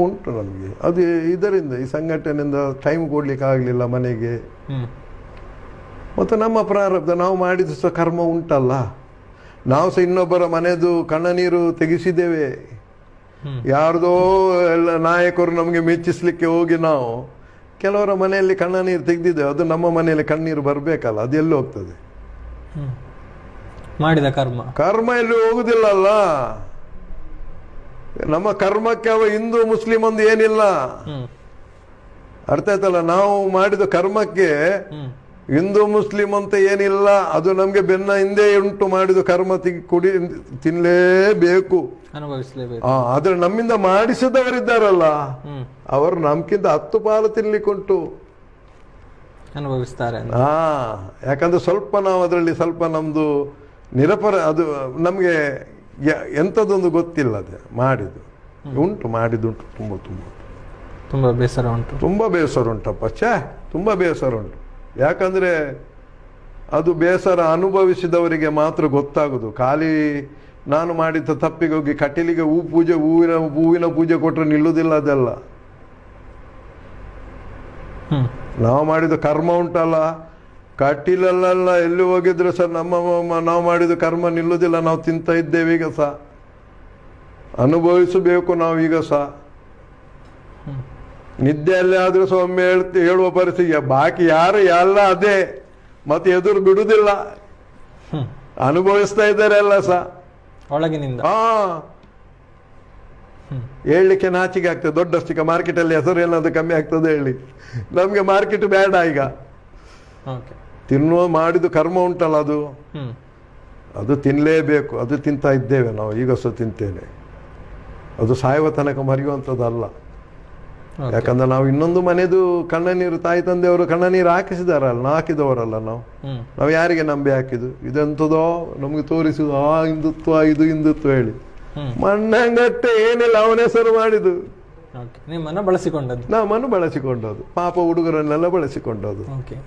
ಉಂಟು ನಮಗೆ. ಅದು ಇದರಿಂದ ಈ ಸಂಘಟನೆಯಿಂದ ಟೈಮ್ ಕೊಡ್ಲಿಕ್ಕೆ ಆಗಲಿಲ್ಲ ಮನೆಗೆ. ಮತ್ತು ನಮ್ಮ ಪ್ರಾರಬ್ಧ ನಾವು ಮಾಡಿದ ಸಹ ಕರ್ಮ ಉಂಟಲ್ಲ. ನಾವು ಸಹ ಇನ್ನೊಬ್ಬರ ಮನೆದು ಕಣ್ಣ ನೀರು ತೆಗೆಸಿದ್ದೇವೆ. ಯಾರ್ದೋ ಎಲ್ಲ ನಾಯಕರು ನಮಗೆ ಮೆಚ್ಚಿಸ್ಲಿಕ್ಕೆ ಹೋಗಿ ನಾವು ಕೆಲವರ ಮನೆಯಲ್ಲಿ ಕಣ್ಣ ನೀರು ತೆಗೆದಿದ್ದೇವೆ. ಅದು ನಮ್ಮ ಮನೆಯಲ್ಲಿ ಕಣ್ಣೀರು ಬರಬೇಕಲ್ಲ, ಅದು ಎಲ್ಲಿ ಹೋಗ್ತದೆ? ಮಾಡಿದ ಕರ್ಮ ಕರ್ಮ ಎಲ್ಲಿ ಹೋಗುದಿಲ್ಲಲ್ಲ. ನಮ್ಮ ಕರ್ಮಕ್ಕೆ ಅವ ಹಿಂದೂ ಮುಸ್ಲಿಂ ಒಂದು ಏನಿಲ್ಲ, ಅರ್ಥ ಆಯ್ತಲ್ಲ? ನಾವು ಮಾಡಿದ ಕರ್ಮಕ್ಕೆ ಹಿಂದೂ ಮುಸ್ಲಿಂ ಅಂತ ಏನಿಲ್ಲ. ಅದು ನಮ್ಗೆ ಬೆನ್ನ ಹಿಂದೆ ಉಂಟು. ಮಾಡಿದ ಕರ್ಮ ತಿನ್ಲೇಬೇಕು, ಅನುಭವಿಸಲೇಬೇಕು. ಆದ್ರೆ ನಮ್ಮಿಂದ ಮಾಡಿಸಿದವರಿದ್ದಾರಲ್ಲ, ಅವರು ನಮ್ಗಿಂತ 10 ಪಾಲು ತಿನ್ಲಿಕ್ಕುಂಟು, ಅನುಭವಿಸ್ತಾರೆ. ಯಾಕಂದ್ರೆ ಸ್ವಲ್ಪ ನಾವು ಅದರಲ್ಲಿ ಸ್ವಲ್ಪ ನಮ್ದು ಅದು ನಮ್ಗೆ ಎಂಥದ್ದೊಂದು ಗೊತ್ತಿಲ್ಲ. ಅದೇ ಮಾಡಿದುಂಟು ತುಂಬ ತುಂಬ ತುಂಬ ಬೇಸರ ಉಂಟು. ತುಂಬ ಬೇಸರ ಉಂಟಪ್ಪ. ತುಂಬ ಬೇಸರ ಉಂಟು. ಯಾಕಂದ್ರೆ ಅದು ಬೇಸರ ಅನುಭವಿಸಿದವರಿಗೆ ಮಾತ್ರ ಗೊತ್ತಾಗುದು. ಖಾಲಿ ನಾನು ಮಾಡಿದ ತಪ್ಪಿಗೆ ಹೋಗಿ ಕಟೀಲಿಗೆ ಹೂವಿನ ಪೂಜೆ ಕೊಟ್ಟರೆ ನಿಲ್ಲುವುದಿಲ್ಲ. ಅದೆಲ್ಲ ನಾವು ಮಾಡಿದ ಕರ್ಮ ಉಂಟಲ್ಲ, ಕಟೀಲಲ್ಲ ಎಲ್ಲಿ ಹೋಗಿದ್ರೆ ಸಹ ನಾವು ಮಾಡಿದ ಕರ್ಮ ನಿಲ್ಲುವುದಿಲ್ಲ. ನಾವು ತಿಂತ ಇದ್ದೇವೆ ಈಗ ಸಹ, ಅನುಭವಿಸಬೇಕು ನಾವು ಈಗ ಸಹ. ನಿದ್ದೆಯಲ್ಲಿ ಆದ್ರೂ ಸಹ ಒಮ್ಮೆ ಹೇಳುವ ಪರಿಸ್ಥಿತಿ. ಬಾಕಿ ಯಾರು ಎಲ್ಲ ಅದೇ, ಮತ್ತೆ ಎದುರು ಬಿಡುವುದಿಲ್ಲ, ಅನುಭವಿಸ್ತಾ ಇದ್ದಾರೆ ಎಲ್ಲ ಸಹ ಒಳಗಿನಿಂದ. ಹೇಳಲಿಕ್ಕೆ ನಾಚಿಕೆ ಆಗ್ತದೆ. ದೊಡ್ಡಷ್ಟಿಕ ಮಾರ್ಕೆಟಲ್ಲಿ ಹೆಸರು ಏನಾದ್ರು ಕಮ್ಮಿ ಆಗ್ತದೆ ಹೇಳಿ. ನಮ್ಗೆ ಮಾರ್ಕೆಟ್ ಬೇಡ ಈಗ. ತಿನ್ನುವ ಮಾಡಿದ ಕರ್ಮ ಉಂಟಲ್ಲ, ಅದು ತಿನ್ನಲೇಬೇಕು. ಅದು ತಿಂತಾ ಇದ್ದೇವೆ ನಾವು, ಈಗ ಸಹ ತಿಂತೇನೆ. ಅದು ಸಾಯುವ ತನಕ ಮರೆಯುವಂಥದ್ದಲ್ಲ. ಯಾಕಂದ್ರೆ ನಾವು ಇನ್ನೊಂದು ಮನೆದು ಕಣ್ಣ ನೀರು ತಾಯಿ ತಂದೆಯವರು ಕಣ್ಣ ನೀರು ಹಾಕಿಸಿದಾರಲ್ಲ, ಹಾಕಿದವರಲ್ಲ ನಾವು ಯಾರಿಗೆ ನಂಬಿ ಹಾಕಿದ್ದು? ಇದೆಂಥದೋ ನಮ್ಗೆ ತೋರಿಸುದು ಹಿಂದುತ್ವ, ಇದು ಹಿಂದುತ್ವ ಹೇಳಿ. ಮಣ್ಣಂಗಟ್ಟೆ ಏನಿಲ್ಲ, ಅವನ ಹೆಸರು ಮಾಡಿದ್ದು. ನಿಮ್ಮನ್ನು ಬಳಸಿಕೊಂಡದ್ದು, ನಮ್ಮನ್ನು ಬಳಸಿಕೊಂಡದ್ದು, ಪಾಪ ಹುಡುಗರನ್ನೆಲ್ಲ ಬಳಸಿಕೊಂಡದ್ದು.